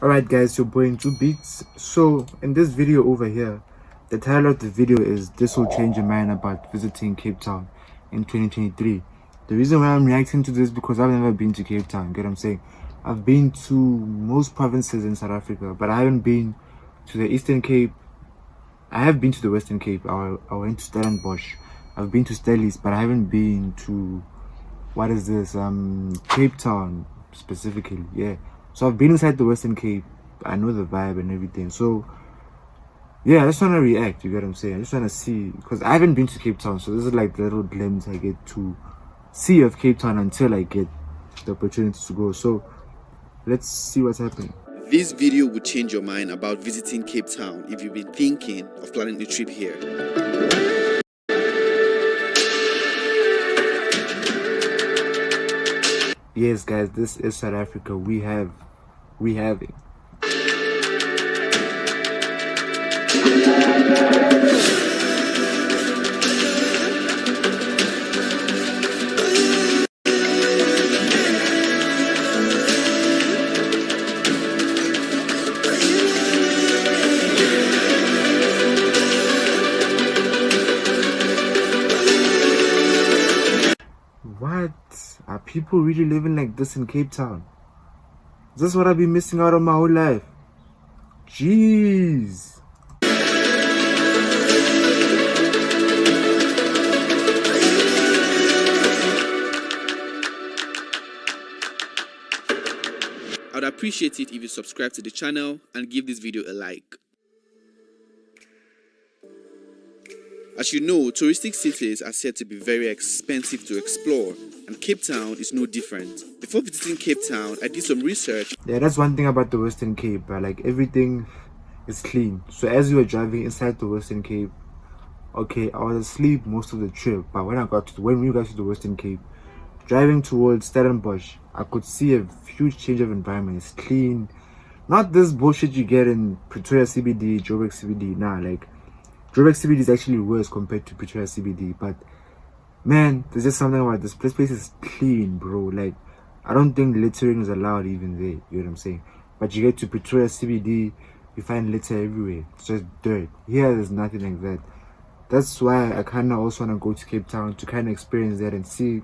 Alright guys, your boy Two Beats. So in this video over here, the title of the video is "This Will Change Your Mind About Visiting Cape Town in 2023." The reason why I'm reacting to this because I've never been to Cape Town, get what I'm saying? I've been to most provinces in South Africa, but I haven't been to the Eastern Cape. I have been to the Western Cape. I went to Stellenbosch. I've been to Stellies, but I haven't been to, what is this, Cape Town specifically. Yeah, so I've been inside the Western Cape. I know the vibe and everything. So yeah, I just want to react, you get what I'm saying? I just want to see, because I haven't been to Cape Town, so this is like the little glimpse I get to see of Cape Town until I get the opportunity to go. So let's see what's happening. This video will change your mind about visiting Cape Town if you've been thinking of planning a trip here. Yes guys, this is South Africa. We have it. What? Are people really living like this in Cape Town? Is this what I've been missing out on my whole life? Jeez. I'd appreciate it if you subscribe to the channel and give this video a like. As you know, touristic cities are said to be very expensive to explore, and Cape Town is no different. Before visiting Cape Town, I did some research. Yeah, that's one thing about the Western Cape, but like everything is clean. So as we were driving inside the Western Cape, okay, I was asleep most of the trip, but when we got to the Western Cape, driving towards Stellenbosch, I could see a huge change of environment. It's clean, not this bullshit you get in Pretoria CBD, Joburg CBD. Nah, like Joburg CBD is actually worse compared to Pretoria CBD, but man, there's just something about this place is clean, bro. Like, I don't think littering is allowed even there, you know what I'm saying? But you get to Pretoria CBD, you find litter everywhere. It's just dirt. Here, there's nothing like that. That's why I kind of also want to go to Cape Town to kind of experience that and see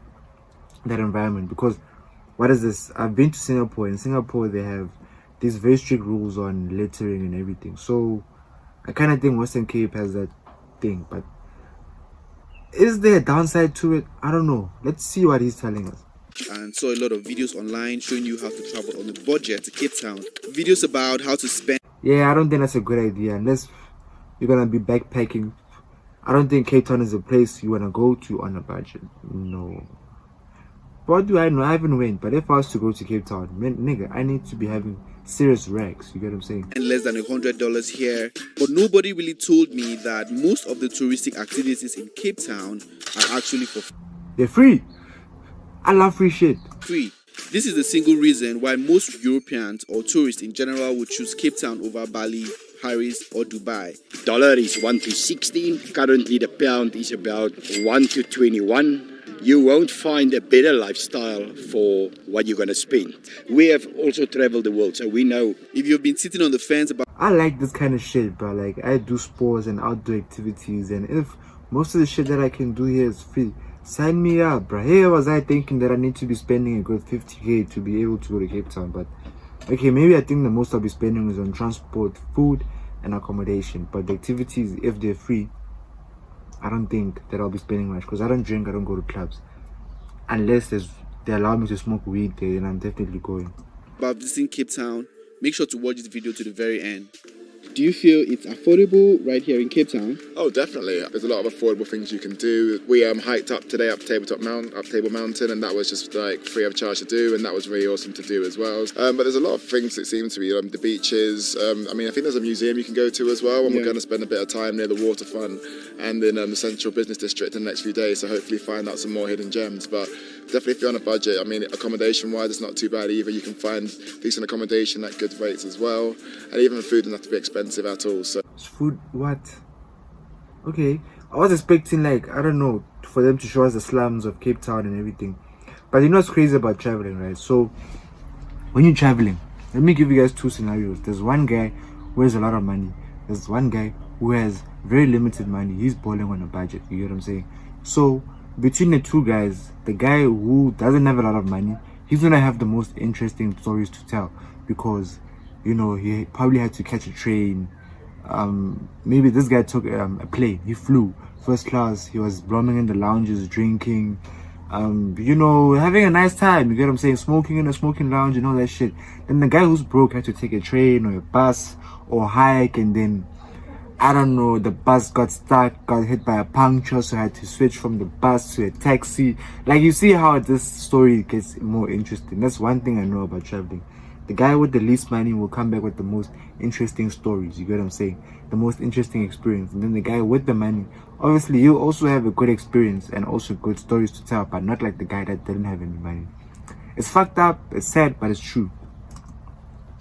that environment. Because, what is this? I've been to Singapore. In Singapore, they have these very strict rules on littering and everything. So, I kind of think Western Cape has that thing, but is there a downside to it? I don't know. Let's see what he's telling us. And saw a lot of videos online showing you how to travel on a budget to Cape Town. Videos about how to spend. Yeah, I don't think that's a good idea unless you're gonna be backpacking. I don't think Cape Town is a place you wanna go to on a budget. No. What do I know? I haven't went, but if I was to go to Cape Town, man, nigga, I need to be having serious racks. You get what I'm saying? And less than $100 here. But nobody really told me that most of the touristic activities in Cape Town are actually for they're free. I love free shit. free. This is the single reason why most Europeans or tourists in general would choose Cape Town over Bali, Paris or Dubai. Dollar is 1 to 16. Currently the pound is about 1 to 21. You won't find a better lifestyle for what you're going to spend. We have also traveled the world, so we know. If you've been sitting on the fence about I like this kind of shit, but like I do sports and outdoor activities, and if most of the shit that I can do here is free, sign me up, bro. Here was I thinking that I need to be spending a good 50k to be able to go to Cape Town, but okay, maybe I think the most I'll be spending is on transport, food and accommodation. But the activities, if they're free, I don't think that I'll be spending much, because I don't drink, I don't go to clubs. Unless they allow me to smoke weed there, then I'm definitely going. visiting Cape Town, make sure to watch this video to the very end. Do you feel it's affordable right here in Cape Town? Oh, definitely. There's a lot of affordable things you can do. We hiked up today up Table Mountain, and that was just like free of charge to do, and that was really awesome to do as well. But there's a lot of things that seem to be the beaches. I mean, I think there's a museum you can go to as well, and we're going to spend a bit of time near the waterfront and in the central business district in the next few days. So hopefully find out some more hidden gems. But definitely if you're on a budget, I mean, accommodation-wise, it's not too bad either. You can find decent accommodation at good rates as well, and even food doesn't have to be expensive at all. So food, what? Okay, I was expecting, like, I don't know, for them to show us the slums of Cape Town and everything. But you know what's crazy about traveling, right? So when you're traveling, Let me give you guys two scenarios. There's one guy who has a lot of money. There's one guy who has very limited money. He's balling on a budget. You get what I'm saying? So between the two guys, the guy who doesn't have a lot of money, he's gonna have the most interesting stories to tell, because you know he probably had to catch a train. Maybe this guy took a plane. He flew first class. He was blomming in the lounges, drinking, you know, having a nice time. You get what I'm saying? Smoking in a smoking lounge and all that shit. Then the guy who's broke had to take a train or a bus or hike, and then I don't know, the bus got stuck, got hit by a puncture, so I had to switch from the bus to a taxi. Like, you see how this story gets more interesting. That's one thing I know about traveling. The guy with the least money will come back with the most interesting stories. You get what I'm saying? The most interesting experience. And then the guy with the money, obviously, he'll also have a good experience and also good stories to tell, but not like the guy that didn't have any money. It's fucked up, it's sad, but it's true.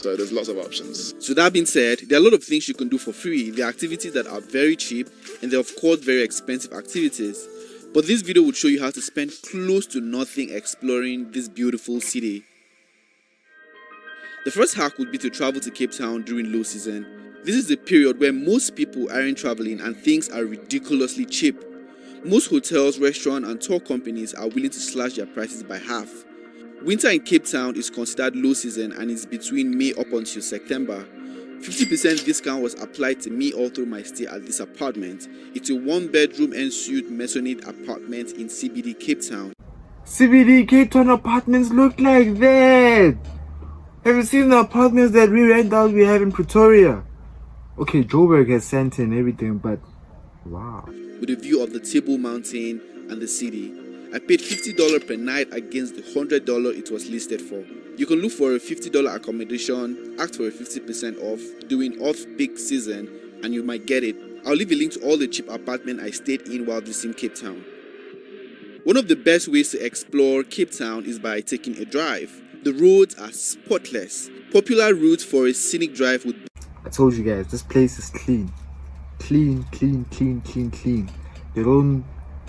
So there's lots of options. So that being said, there are a lot of things you can do for free. There are activities that are very cheap, and there are of course very expensive activities. But this video would show you how to spend close to nothing exploring this beautiful city. The first hack would be to travel to Cape Town during low season. This is the period where most people aren't traveling and things are ridiculously cheap. Most hotels, restaurants and tour companies are willing to slash their prices by half. Winter in Cape Town is considered low season and is between May up until September. 50% discount was applied to me all through my stay at this apartment. It's a 1-bedroom ensuite maisonette apartment in CBD Cape Town. CBD Cape Town apartments look like that. Have you seen the apartments that we rent out we have in Pretoria? Okay, Joburg has sent in everything, but wow. With a view of the Table Mountain and the city. I paid $50 per night against the $100 it was listed for. You can look for a $50 accommodation, ask for a 50% off during off-peak season, and you might get it. I'll leave a link to all the cheap apartments I stayed in while visiting Cape Town. One of the best ways to explore Cape Town is by taking a drive. The roads are spotless. Popular routes for a scenic drive would be... I told you guys, this place is clean. Clean. They don't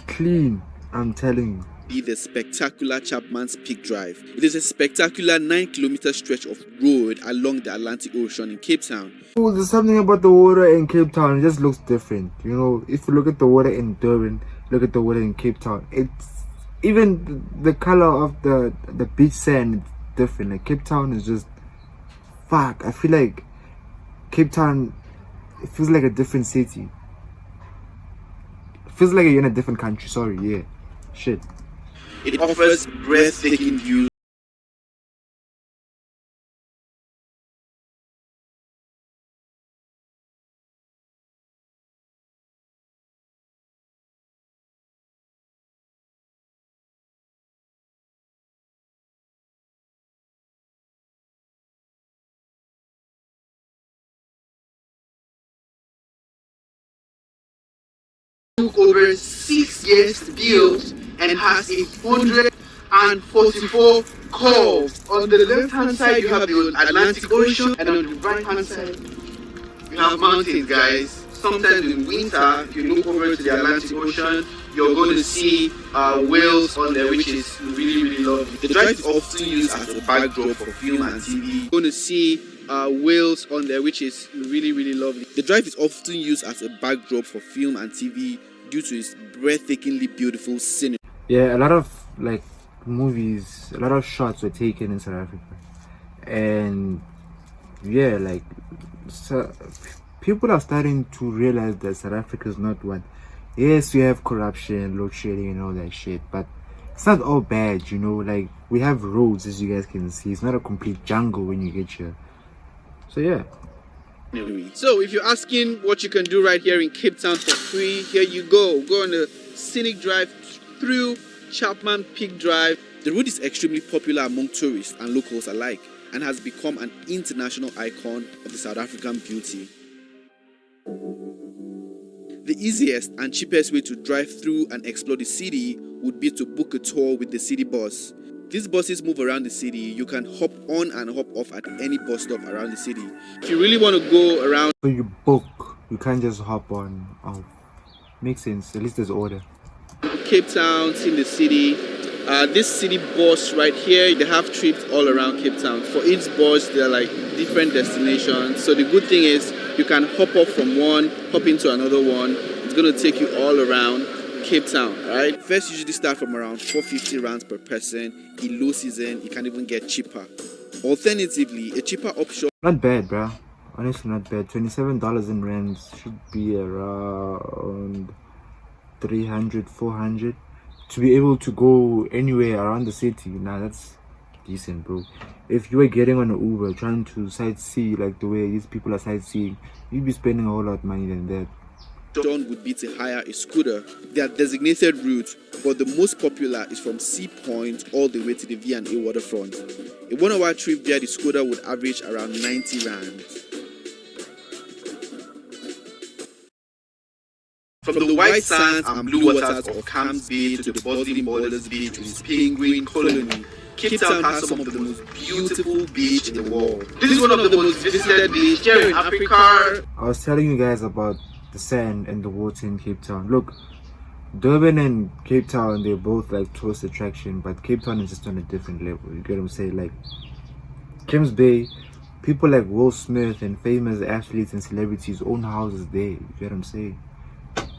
clean, I'm telling you. The spectacular Chapman's Peak Drive. It is a spectacular 9-kilometer stretch of road along the Atlantic Ocean in Cape Town. Oh, there's something about the water in Cape Town, it just looks different. You know, if you look at the water in Durban, look at the water in Cape Town, it's even the color of the beach sand is different. Like, Cape Town is just, fuck, I feel like Cape Town, it feels like a different city. It feels like you're in a different country, sorry, yeah. Shit. It offers breathtaking views. Took over 6 years to build and has 144 calls. On the left hand side you have the Atlantic Ocean, and on the right hand side you have mountains, guys. Sometimes in winter, if you look over to the Atlantic Ocean, you're going to see whales on there, which is really lovely. The drive is often used as a backdrop for film and TV. You're going to see whales on there, which is really lovely. The drive is often used as a backdrop for film and TV due to its breathtakingly beautiful scenery. Yeah, a lot of like movies, a lot of shots were taken in South Africa, and yeah, like so, people are starting to realize that South Africa is not one. Yes, we have corruption, load shedding, and all that shit, but it's not all bad, you know. Like, we have roads, as you guys can see. It's not a complete jungle when you get here. So yeah. So if you're asking what you can do right here in Cape Town for free, here you go. Go on a scenic drive through Chapman Peak Drive. The route is extremely popular among tourists and locals alike and has become an international icon of the South African beauty. The easiest and cheapest way to drive through and explore the city would be to book a tour with the city bus. These buses move around the city. You can hop on and hop off at any bus stop around the city. If you really want to go around... So you book, you can't just hop on, off. Makes sense, at least there's order. Cape Town, seeing the city. This city bus right here, they have trips all around Cape Town. For each bus, there are like different destinations. So the good thing is you can hop off from one, hop into another one. It's going to take you all around Cape Town, right? First, usually start from around 450 rands per person. In low season, you can even get cheaper. Alternatively, a cheaper option. Not bad, bro. Honestly, not bad. $27 in rands should be around 300, 400 to be able to go anywhere around the city. Nah, that's decent, bro. If you were getting on an Uber trying to sightsee like the way these people are sightseeing, you'd be spending a whole lot of money than that. Would be to hire a scooter. There are designated routes, but the most popular is from Sea Point all the way to the V&A waterfront. A 1 hour trip there, the scooter would average around 90 rands. From the white sands and blue waters of Camps Bay to the buzzing Borders Beach with its penguin colony, Cape Town has some of the most beautiful beach in the world. This is one of the most visited beaches here in Africa. I was telling you guys about the sand and the water in Cape Town. Look, Durban and Cape Town, they're both like tourist attraction, but Cape Town is just on a different level. You get what I'm saying? Like Camps Bay, people like Will Smith and famous athletes and celebrities own houses there. You get what I'm saying?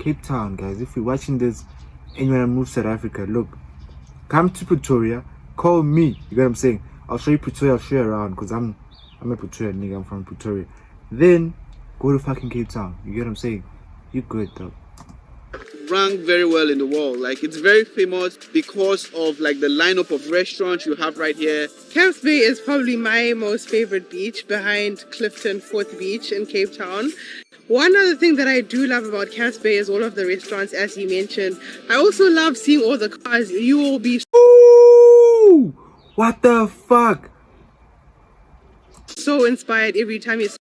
Cape Town, guys, if you're watching this and you want to move to South Africa, look, come to Pretoria, call me. You get what I'm saying? I'll show you Pretoria, I'll show you around, because I'm a Pretoria nigga, I'm from Pretoria. Then go to fucking Cape Town. You get what I'm saying? You good though. Ranked very well in the world. Like, it's very famous because of like the lineup of restaurants you have right here. Camps Bay is probably my most favorite beach behind Clifton Fourth Beach in Cape Town. One other thing that I do love about Camps Bay is all of the restaurants, as you mentioned. I also love seeing all the cars. You will be Ooh! What the fuck? so inspired every time you see.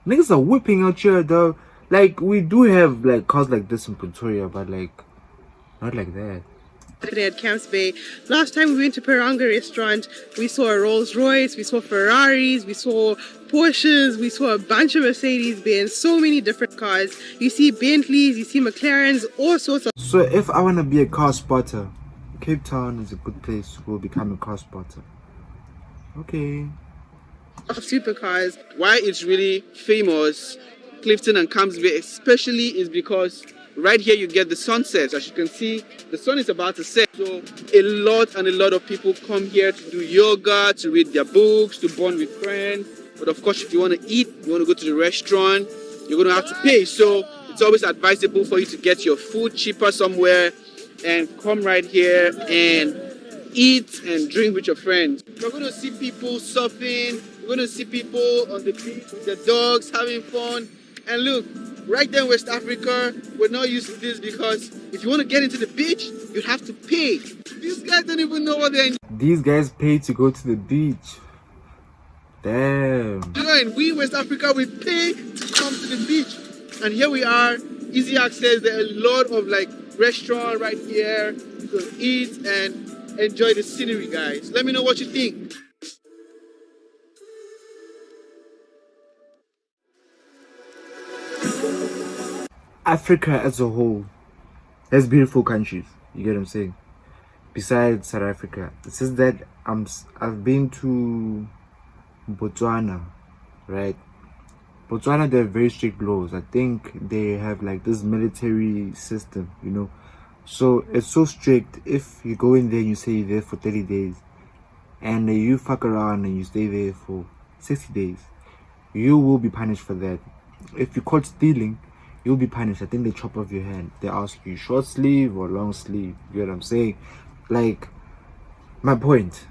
Niggas are whipping out here though. Like, we do have like cars like this in Pretoria, but like not like that. At Camps Bay. Last time we went to Peranga restaurant, we saw a Rolls Royce, we saw Ferraris, we saw Porsches, we saw a bunch of Mercedes Benz, so many different cars. You see Bentleys, you see McLarens, all sorts of. So if I want to be a car spotter, Cape Town is a good place to go become a car spotter. Okay. Supercars. Why it's really famous, Clifton and Camps Bay especially, is because right here you get the sunset. As you can see, the sun is about to set. So a lot of people come here to do yoga, to read their books, to bond with friends. But of course, if you want to eat, you want to go to the restaurant, you're going to have to pay. So it's always advisable for you to get your food cheaper somewhere and come right here and eat and drink with your friends. You're going to see people surfing. You're going to see people on the beach with their dogs having fun. And look, right there in West Africa, we're not used to this because if you want to get into the beach, you have to pay. These guys don't even know what they're enjoying. These guys pay to go to the beach. Damn. And we in West Africa, we pay to come to the beach. And here we are, easy access. There are a lot of like restaurants right here. You can eat and enjoy the scenery, guys. Let me know what you think. Africa as a whole has beautiful countries. You get what I'm saying? Besides South Africa, it's just that I've been to Botswana, right? Botswana, they have very strict laws. I think they have like this military system, you know. So it's so strict. If you go in there and you say you're there for 30 days, and you fuck around and you stay there for 60 days, you will be punished for that. If you're caught stealing, you'll be punished. I think they chop off your hand. They ask you short sleeve or long sleeve. You get what I'm saying? Like, my point,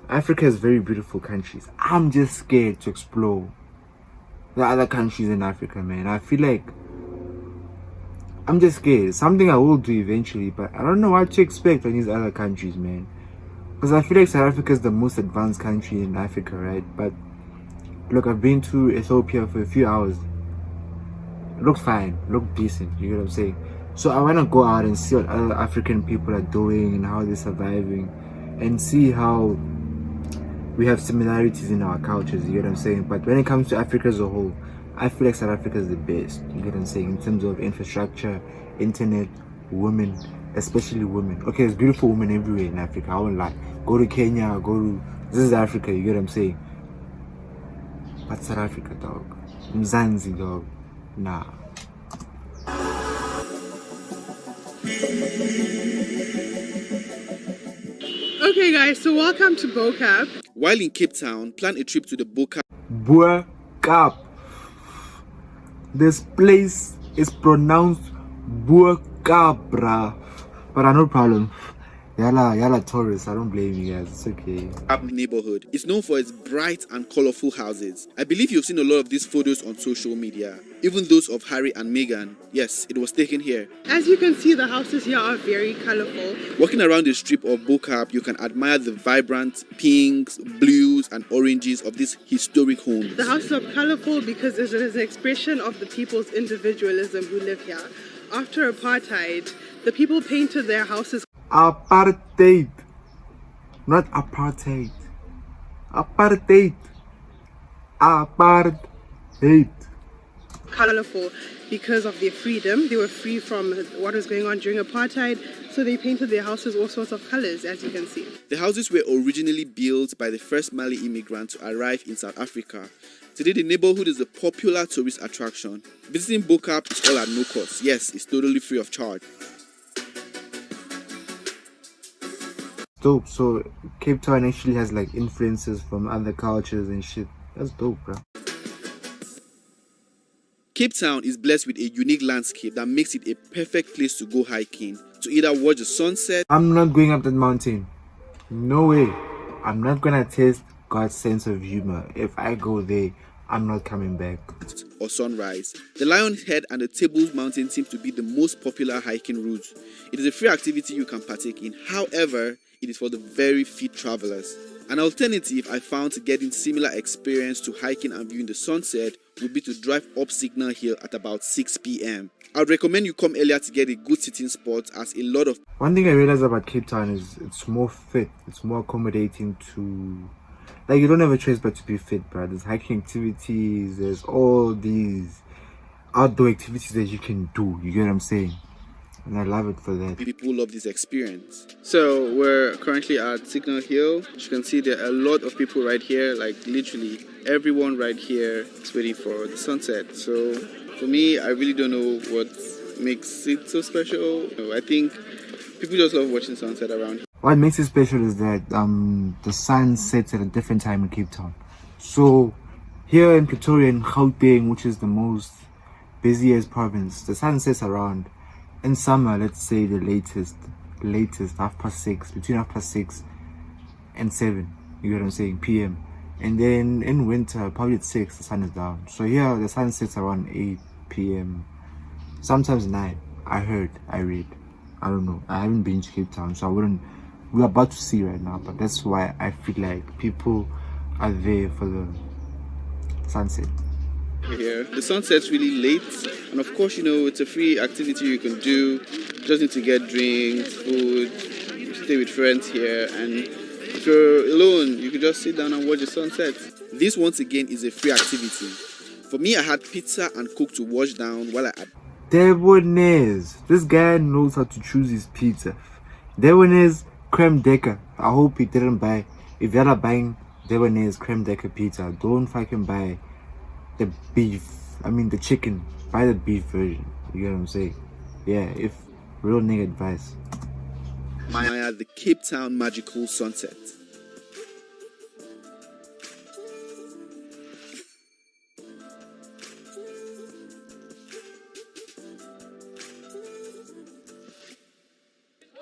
Africa has very beautiful countries. I'm just scared to explore the other countries in Africa, man. I feel like I'm just scared. Something I will do eventually, but I don't know what to expect from these other countries, man. Because I feel like South Africa is the most advanced country in Africa, right? But look, I've been to Ethiopia for a few hours. It looks fine, look decent, you get what I'm saying? So I want to go out and see what other African people are doing and how they're surviving, and see how we have similarities in our cultures, you get what I'm saying? But when it comes to Africa as a whole, I feel like South Africa is the best, you get what I'm saying? In terms of infrastructure, internet, women, especially women. Okay, there's beautiful women everywhere in Africa, I won't lie. Go to Kenya, this is Africa, you get what I'm saying? But South Africa, dog. Mzanzi, dog. Nah. Okay guys, so welcome to Bokap. While in Cape Town, plan a trip to the Bokap. Bokap. This place is pronounced Bokap, bruh. But no problem. Yala tourists, I don't blame you guys, it's okay. Neighborhood. It's known for its bright and colorful houses. I believe you've seen a lot of these photos on social media, even those of Harry and Meghan. Yes, it was taken here. As you can see, the houses here are very colorful. Walking around the strip of Bokap, you can admire the vibrant pinks, blues, and oranges of these historic homes. The houses are colorful because it is an expression of the people's individualism who live here. After apartheid, the people painted their houses Apartheid. Not apartheid. Apartheid. Apartheid. colorful because of their freedom. They were free from what was going on during apartheid, so they painted their houses all sorts of colors, as you can see. The houses were originally built by the first Mali immigrants to arrive in South Africa. Today, the neighborhood is a popular tourist attraction. Visiting Bokap is all at no cost. Yes, it's totally free of charge. Dope. So Cape Town actually has like influences from other cultures and shit. That's dope, bro. Cape Town is blessed with a unique landscape that makes it a perfect place to go hiking, to either watch the sunset. I'm not going up that mountain. No way. I'm not gonna test God's sense of humor. If I go there, I'm not coming back. Or sunrise. The Lion's Head and the Tables Mountain seem to be the most popular hiking routes. It is a free activity you can partake in. However, it is for the very fit travelers. An alternative I found to getting similar experience to hiking and viewing the sunset would be to drive up Signal Hill at about 6 p.m. I would recommend you come earlier to get a good sitting spot, as a lot of... One thing I realized about Cape Town is it's more fit. It's more accommodating to... Like, you don't have a choice but to be fit, bro. There's hiking activities, there's all these outdoor activities that you can do. You get what I'm saying? And I love it for that. people love this experience. So we're currently at Signal Hill. As you can see, there are a lot of people right here, like literally everyone right here is waiting for the sunset. So for me, I really don't know what makes it so special. I think people just love watching sunset around here. What makes it special is that the sun sets at a different time in Cape Town. So here in Pretoria and Gauteng, which is the most busiest province, the sun sets around, in summer, let's say the latest 6:30, between 6:30 and 7, you get what I'm saying, PM. And then in winter, probably at 6, the sun is down. So here the sun sets around 8 PM, sometimes 9. I read. I don't know. I haven't been to Cape Town, so I wouldn't. We're about to see right now, but that's why I feel like people are there for the sunset. Here. The sunset's really late, and of course, you know, it's a free activity you can do. You just need to get drinks, food, stay with friends here, and if you're alone, you can just sit down and watch the sunset. This, once again, is a free activity. For me, I had pizza and Coke to wash down while I had... Debonaise. This guy knows how to choose his pizza. Debonaise creme decker. I hope he didn't buy. If you're not buying Debonaise creme decker pizza, don't fucking buy the beef. I mean the chicken. Buy the beef version. You get what I'm saying? Yeah, if real nigga advice. Maya, the Cape Town magical sunset.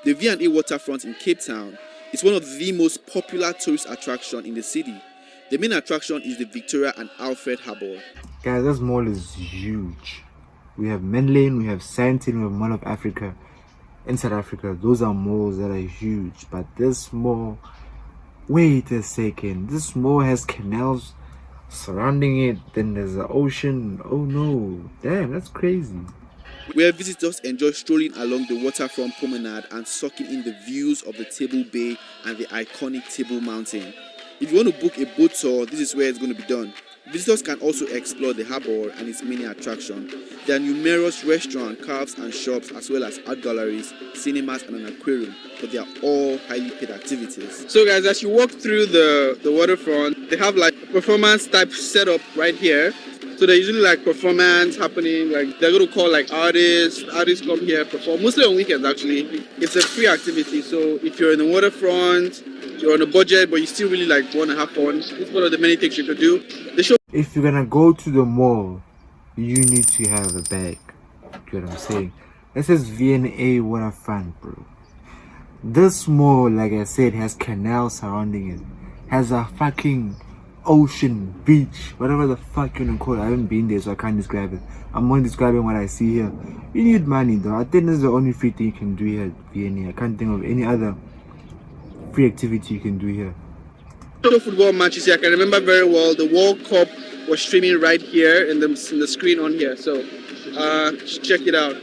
The V&A waterfront in Cape Town is one of the most popular tourist attractions in the city. The main attraction is the Victoria and Alfred Harbour. Guys, this mall is huge. We have Menlyn, we have Sandton, we have Mall of Africa in South Africa. Those are malls that are huge. But this mall, wait a second, this mall has canals surrounding it. Then there's the ocean. Oh no, damn, that's crazy. Where visitors enjoy strolling along the waterfront promenade and soaking in the views of the Table Bay and the iconic Table Mountain. If you want to book a boat tour, this is where it's going to be done. Visitors can also explore the harbour and its many attractions. There are numerous restaurants, cafes and shops, as well as art galleries, cinemas and an aquarium, but they are all highly paid activities. So guys, as you walk through the waterfront, they have like a performance type setup right here. So there's usually like performance happening, like they're going to call like artists come here, perform, mostly on weekends actually. It's a free activity, so if you're in the waterfront, you're on a budget, but you still really like want to have fun, it's one of the many things you could do. The show. If you're gonna go to the mall, you need to have a bag. You know what I'm saying? This is V&A waterfront, bro. This mall, like I said, has canals surrounding it. Has a fucking ocean, beach, whatever the fuck you wanna call it. I haven't been there, so I can't describe it. I'm only describing what I see here. You need money, though. I think this is the only free thing you can do here at V&A. I can't think of any other free activity you can do here. Football matches here. I can remember very well the World Cup was streaming right here in the screen on here. So check it out.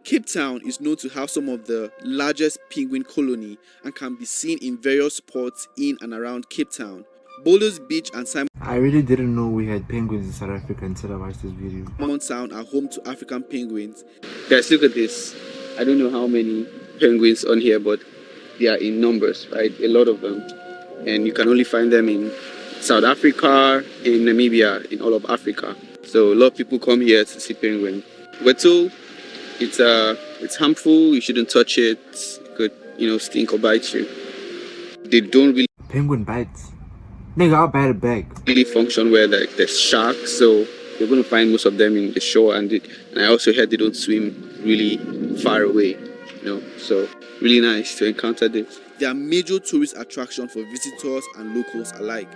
Cape Town is known to have some of the largest penguin colony and can be seen in various spots in and around Cape Town. Boulders Beach and Simon I really didn't know we had penguins in South Africa until I watched this video. Sound are home to African penguins. Guys, look at this. I don't know how many penguins on here, but they are in numbers, right? A lot of them. And you can only find them in South Africa, in Namibia, in all of Africa. So a lot of people come here to see penguins. We're told it's harmful, you shouldn't touch it, it could, stink or bite you. They don't really Penguin bites. Nigga, I'll bite it back. really function where there's sharks, so you're going to find most of them in the shore, and I also heard they don't swim really far away, so really nice to encounter them. They are major tourist attraction for visitors and locals alike.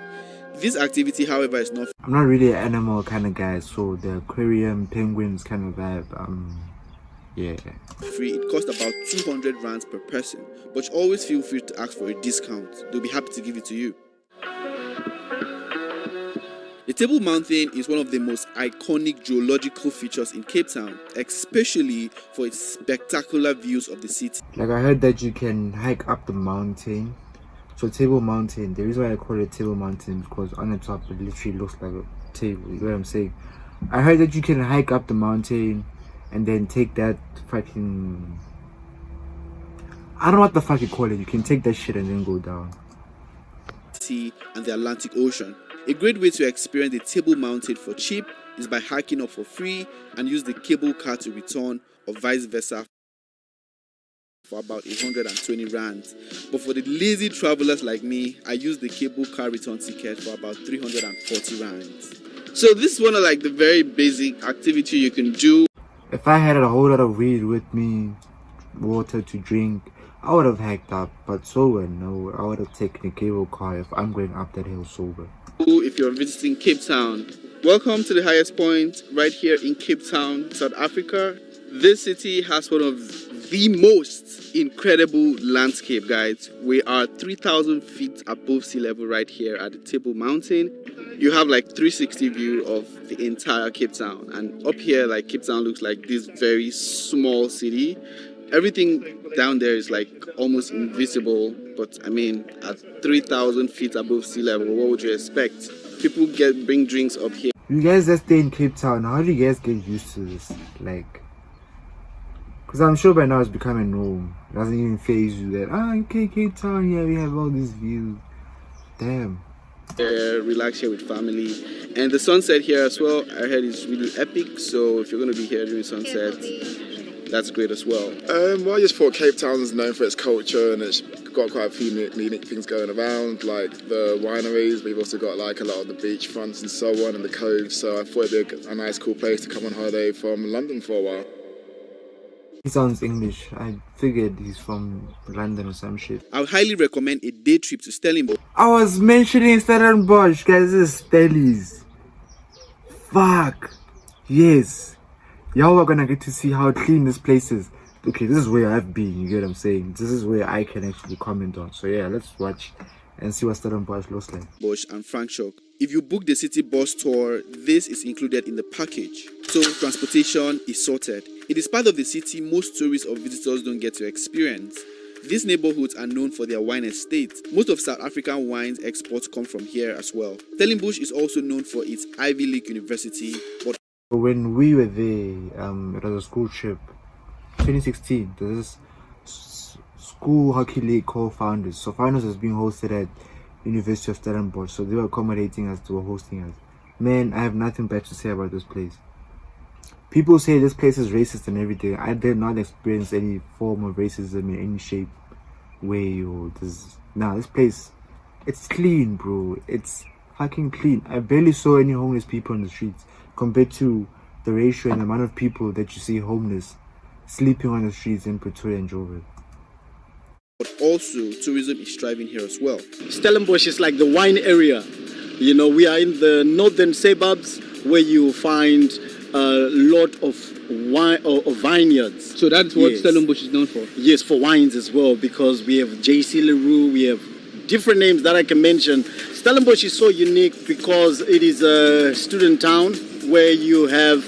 This activity, however, is not I'm not really an animal kind of guy, so the aquarium, penguins kind of vibe, yeah. free. It costs about 200 rands per person, but you always feel free to ask for a discount. They'll be happy to give it to you. The Table Mountain is one of the most iconic geological features in Cape Town, especially for its spectacular views of the city. Like I heard that you can hike up the mountain. So Table Mountain, the reason why I call it Table Mountain is because on the top it literally looks like a table, you know what I'm saying? I heard that you can hike up the mountain and then take that fucking, I don't know what the fuck you call it, you can take that shit and then go down. Sea and the Atlantic Ocean. A great way to experience the Table Mountain for cheap is by hiking up for free and use the cable car to return, or vice versa, for about 120 rands. But for the lazy travelers like me, I use the cable car return ticket for about 340 rands. So this is one of like the very basic activity you can do. If I had a whole lot of weed with me, water to drink, I would have hiked up, but sober, no, I would have taken a cable car if I'm going up that hill sober. If you're visiting Cape Town, welcome to the highest point right here in Cape Town, South Africa. This city has one of the most incredible landscape, guys. We are 3,000 feet above sea level right here at the Table Mountain. You have like 360 view of the entire Cape Town, and up here like Cape Town looks like this very small city. Everything down there is like almost invisible, but I mean at 3,000 feet above sea level, what would you expect? People bring drinks up here. You guys that stay in Cape Town, how do you guys get used to this? Like, because I'm sure by now it's becoming norm. It doesn't even faze you that, okay, Cape Town, yeah, we have all these views. Damn. Relax here with family, and the sunset here as well, I heard is really epic, so if you're going to be here during sunset, that's great as well. Well, I just thought Cape Town's known for its culture, and it's got quite a few unique things going around, like the wineries. We've also got like a lot of the beach fronts and so on, and the coves. So I thought it'd be a nice, cool place to come on holiday from London for a while. He sounds English. I figured he's from London or some shit. I would highly recommend a day trip to Stellenbosch. I was mentioning Stellenbosch, guys. This is Stellies. Fuck. Yes. Y'all are gonna get to see how clean this place is. Okay, this is where I've been, you get what I'm saying? This is where I can actually comment on. So yeah, let's watch and see what Stellenbosch looks like. Bush and Franschhoek. If you book the city bus tour, this is included in the package. So transportation is sorted. It is part of the city most tourists or visitors don't get to experience. These neighborhoods are known for their wine estates. Most of South African wines exports come from here as well. Stellenbosch is also known for its Ivy League university. But when we were there, it was a school trip. 2016, there's this school hockey league called Founders. So Founders was being hosted at University of Stellenbosch. So they were accommodating us, they were hosting us. Man, I have nothing bad to say about this place. People say this place is racist and everything. I did not experience any form of racism in any shape, way, or this. Nah, this place, it's clean, bro. It's fucking clean. I barely saw any homeless people on the streets compared to the ratio and the amount of people that you see homeless sleeping on the streets in Pretoria and Joburg. But also, tourism is thriving here as well. Stellenbosch is like the wine area. You know, we are in the northern suburbs where you find a lot of wine or vineyards. So that's what Stellenbosch is known for? Yes, for wines as well, because we have J.C. Leroux, we have different names that I can mention. Stellenbosch is so unique because it is a student town where you have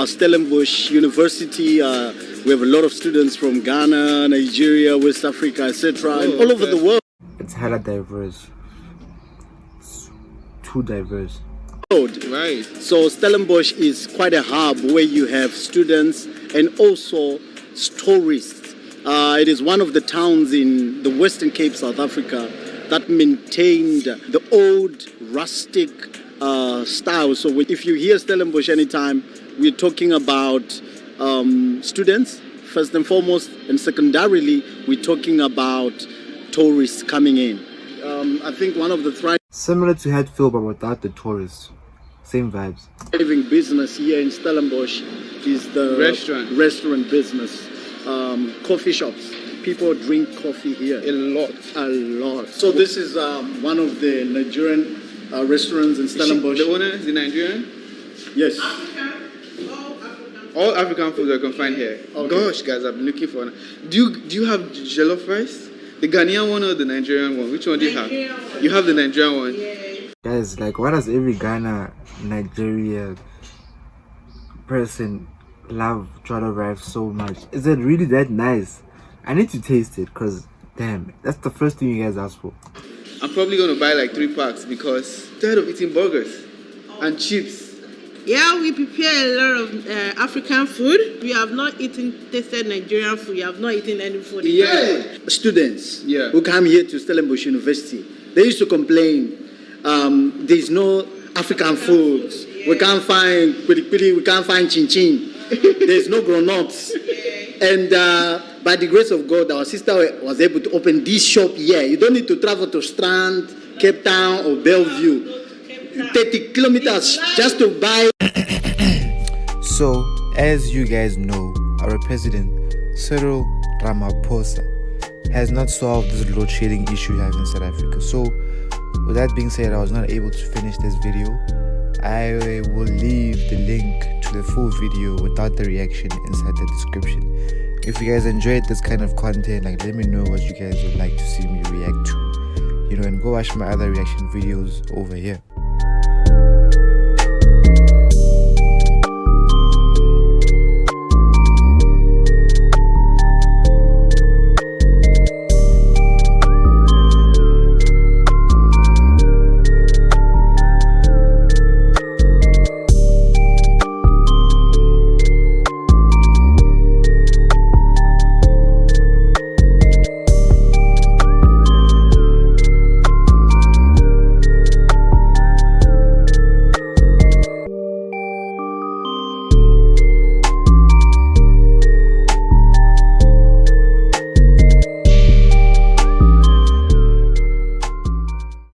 Stellenbosch University. We have a lot of students from Ghana, Nigeria, West Africa, etc., and all over the world. It's hella diverse. It's too diverse. Right. So Stellenbosch is quite a hub where you have students and also tourists. It is one of the towns in the Western Cape, South Africa, that maintained the old rustic style. So if you hear Stellenbosch anytime, we're talking about students, first and foremost, and secondarily, we're talking about tourists coming in. I think one of the similar to Hatfield, but without the tourists. Same vibes. thriving business here in Stellenbosch is the restaurant business, coffee shops. People drink coffee here A lot. So this is one of the Nigerian restaurants in Stellenbosch. The owner is Nigerian? Yes. All African food I can find here. Okay. Gosh, guys, I've been looking for. Do you have jollof rice? The Ghanaian one or the Nigerian one? Which one do you have? You have the Nigerian one. Guys, like, why does every Nigeria person love jollof rice so much? Is it really that nice? I need to taste it, because damn, that's the first thing you guys ask for. I'm probably going to buy like 3 packs because I'm tired of eating burgers and chips. Yeah, we prepare a lot of African food. We have not tasted Nigerian food. We have not eaten any food. Yeah. Students who come here to Stellenbosch University, they used to complain there's no African food. We can't find we can't find chin chin. There's no grown-ups. And by the grace of God, our sister was able to open this shop here. You don't need to travel to Strand, Cape Town, or Bellevue. 30 kilometers just to buy. So, as you guys know, our president, Cyril Ramaphosa, has not solved this load shedding issue we have in South Africa. So, with that being said, I was not able to finish this video. I will leave the link to the full video without the reaction inside the description. If you guys enjoyed this kind of content, like, let me know what you guys would like to see me react to. You know, and go watch my other reaction videos over here.